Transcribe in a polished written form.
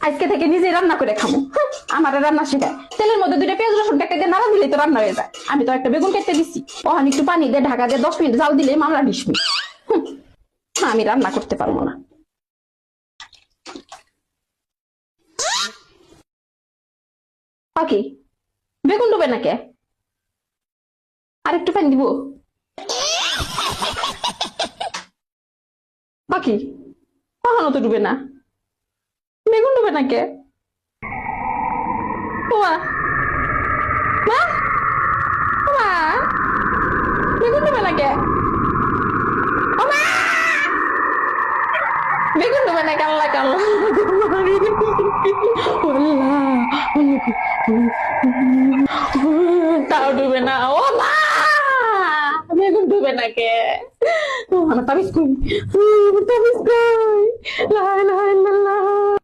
আজকে থেকে নিজে রান্না করে খাবো। আমার রান্না শেখায়, তেলের মধ্যে 2টা পেঁয়াজ রসুন কেটে দিয়ে নাড়া দিলেই তো রান্না হয়ে যায়। আমি তো একটা বেগুন কেটে দিচ্ছি, ওখানে একটু পানি দিয়ে ঢাকা দিয়ে 10 মিনিট জাল দিলে মামলা 20 মিনিট। আমি রান্না করতে পারবো না। পাখি, বেগুন ডুবে না কে? আর একটু পানি দিব? পাখি, কখনো তো ডুবে না, বেগুন ডুবে না কে? ওমা, মা, ওমা, বেগুন ডুবে না কে? ওমা, বেগুন ডুবে না কে? আল্লাহ কাল্লা, তাও ডুবে না। ও মা, বেগুন ডুবে না কে? আমার তাবিজ কই, তাবিজ কই, লা ইলাহা ইল্লাল্লাহ।